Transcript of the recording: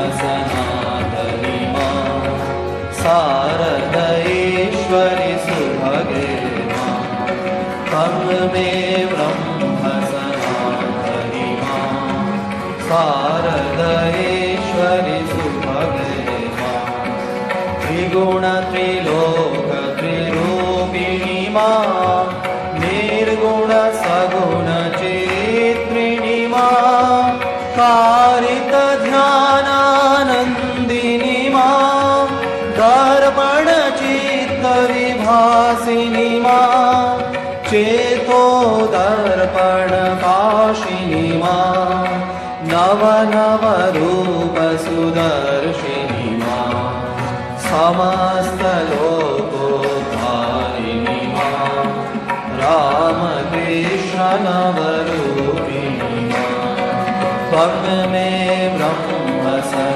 सनातनी मां शारदेश्वरि सुभगे मां तं मे ब्रह्म सनातनी मां शारदेश्वरि सुभगे मां त्रिगुणत्रिलोकत्रिरूपिणी मां निर्गुणसगुणचित्रिणी मां कारितध्यानानन्दिनी मां दर्पणचित्तविभासिनी मां चेतोदर्पणपाशिनी मां नवनवरूपसुदर्शिनी मां समस्तलोकोद्धारिणी मां रामकृष्ण नवरूपिणी मां त्वं मे